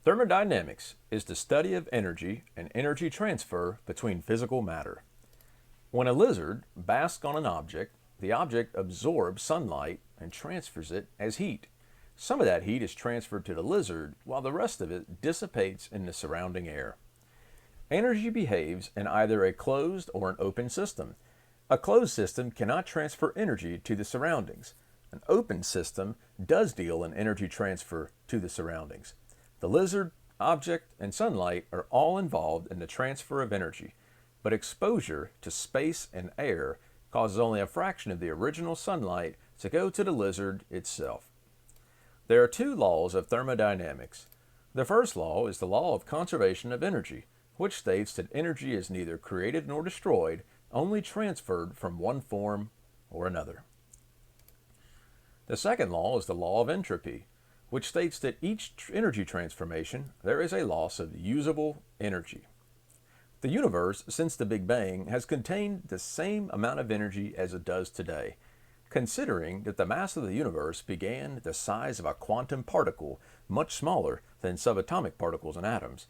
Thermodynamics is the study of energy and energy transfer between physical matter. When a lizard basks on an object, the object absorbs sunlight and transfers it as heat. Some of that heat is transferred to the lizard, while the rest of it dissipates in the surrounding air. Energy behaves in either a closed or an open system. A closed system cannot transfer energy to the surroundings. An open system does deal in energy transfer to the surroundings. The lizard, object, and sunlight are all involved in the transfer of energy, but exposure to space and air causes only a fraction of the original sunlight to go to the lizard itself. There are two laws of thermodynamics. The first law is the law of conservation of energy, which states that energy is neither created nor destroyed, only transferred from one form or another. The second law is the law of entropy, which states that each energy transformation, there is a loss of usable energy. The universe, since the Big Bang, has contained the same amount of energy as it does today. Considering that the mass of the universe began the size of a quantum particle, much smaller than subatomic particles and atoms,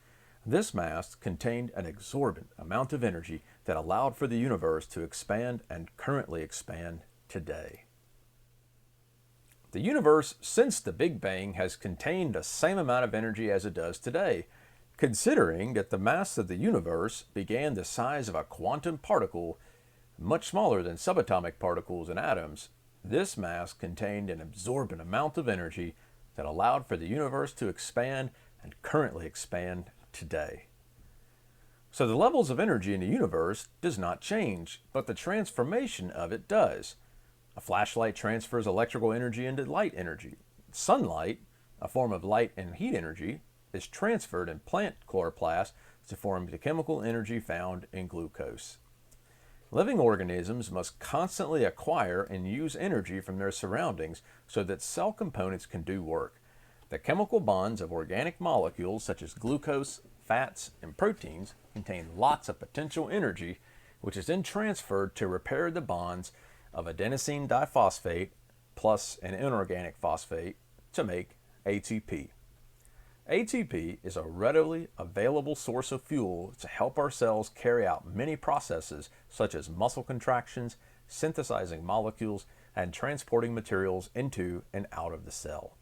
this mass contained an exorbitant amount of energy that allowed for the universe to expand and currently expand today. The universe, since the Big Bang, has contained the same amount of energy as it does today. Considering that the mass of the universe began the size of a quantum particle, much smaller than subatomic particles and atoms, this mass contained an exorbitant amount of energy that allowed for the universe to expand and currently expand today. So the levels of energy in the universe does not change, but the transformation of it does. A flashlight transfers electrical energy into light energy. Sunlight, a form of light and heat energy, is transferred in plant chloroplasts to form the chemical energy found in glucose. Living organisms must constantly acquire and use energy from their surroundings so that cell components can do work. The chemical bonds of organic molecules such as glucose, fats, and proteins contain lots of potential energy, which is then transferred to repair the bonds of adenosine diphosphate plus an inorganic phosphate to make ATP. ATP is a readily available source of fuel to help our cells carry out many processes such as muscle contractions, synthesizing molecules, and transporting materials into and out of the cell.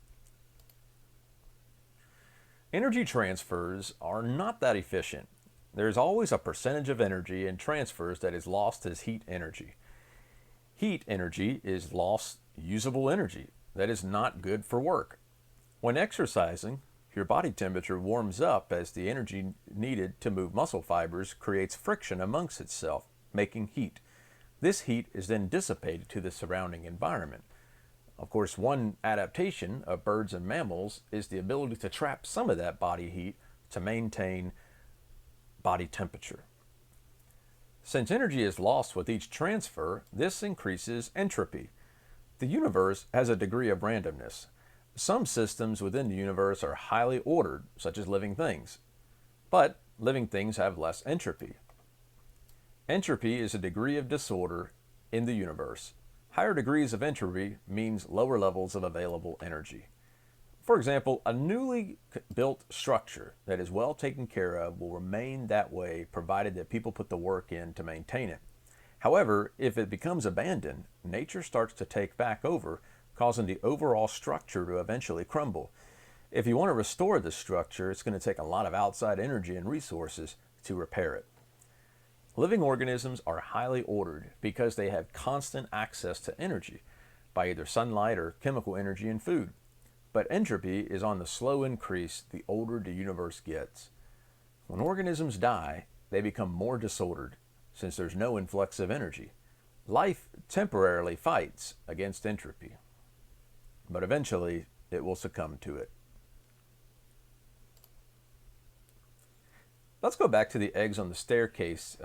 Energy transfers are not that efficient. There is always a percentage of energy in transfers that is lost as heat energy. Heat energy is lost usable energy that is not good for work. When exercising, your body temperature warms up as the energy needed to move muscle fibers creates friction amongst itself, making heat. This heat is then dissipated to the surrounding environment. Of course, one adaptation of birds and mammals is the ability to trap some of that body heat to maintain body temperature. Since energy is lost with each transfer, this increases entropy. The universe has a degree of randomness. Some systems within the universe are highly ordered, such as living things. But living things have less entropy. Entropy is a degree of disorder in the universe. Higher degrees of entropy means lower levels of available energy. For example, a newly built structure that is well taken care of will remain that way provided that people put the work in to maintain it. However, if it becomes abandoned, nature starts to take back over, causing the overall structure to eventually crumble. If you want to restore the structure, it's going to take a lot of outside energy and resources to repair it. Living organisms are highly ordered because they have constant access to energy by either sunlight or chemical energy in food. But entropy is on the slow increase the older the universe gets. When organisms die, they become more disordered since there's no influx of energy. Life temporarily fights against entropy, but eventually it will succumb to it. Let's go back to the eggs on the staircase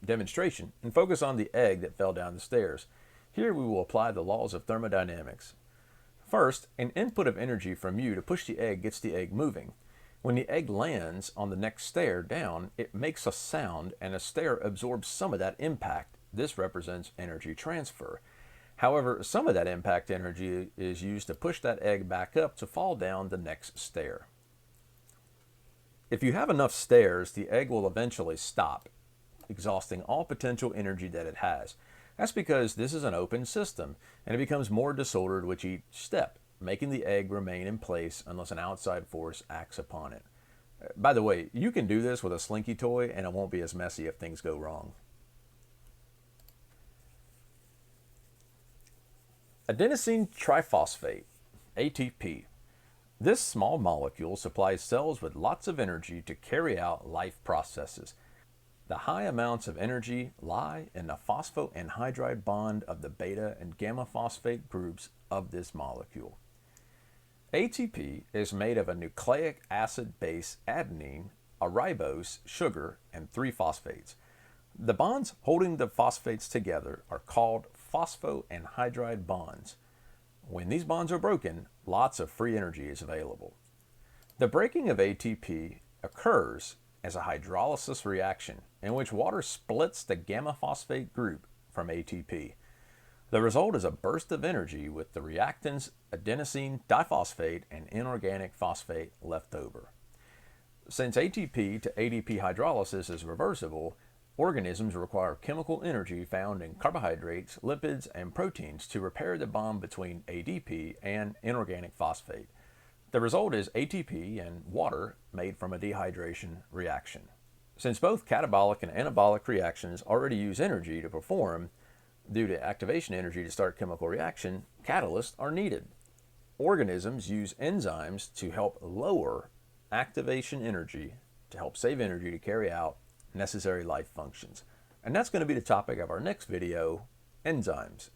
demonstration and focus on the egg that fell down the stairs. Here we will apply the laws of thermodynamics. First, an input of energy from you to push the egg gets the egg moving. When the egg lands on the next stair down, it makes a sound and a stair absorbs some of that impact. This represents energy transfer. However, some of that impact energy is used to push that egg back up to fall down the next stair. If you have enough stairs, the egg will eventually stop, exhausting all potential energy that it has. That's because this is an open system, and it becomes more disordered with each step, making the egg remain in place unless an outside force acts upon it. By the way, you can do this with a slinky toy, and it won't be as messy if things go wrong. Adenosine triphosphate, ATP. This small molecule supplies cells with lots of energy to carry out life processes. The high amounts of energy lie in the phosphoanhydride bond of the beta and gamma phosphate groups of this molecule. ATP is made of a nucleic acid base adenine, a ribose, sugar, and 3 phosphates. The bonds holding the phosphates together are called phosphoanhydride bonds. When these bonds are broken, lots of free energy is available. The breaking of ATP occurs as a hydrolysis reaction in which water splits the gamma phosphate group from ATP. The result is a burst of energy with the reactants adenosine diphosphate and inorganic phosphate left over. Since ATP to ADP hydrolysis is reversible, organisms require chemical energy found in carbohydrates, lipids, and proteins to repair the bond between ADP and inorganic phosphate. The result is ATP and water made from a dehydration reaction. Since both catabolic and anabolic reactions already use energy to perform, due to activation energy to start chemical reaction, catalysts are needed. Organisms use enzymes to help lower activation energy to help save energy to carry out necessary life functions. And that's going to be the topic of our next video, enzymes.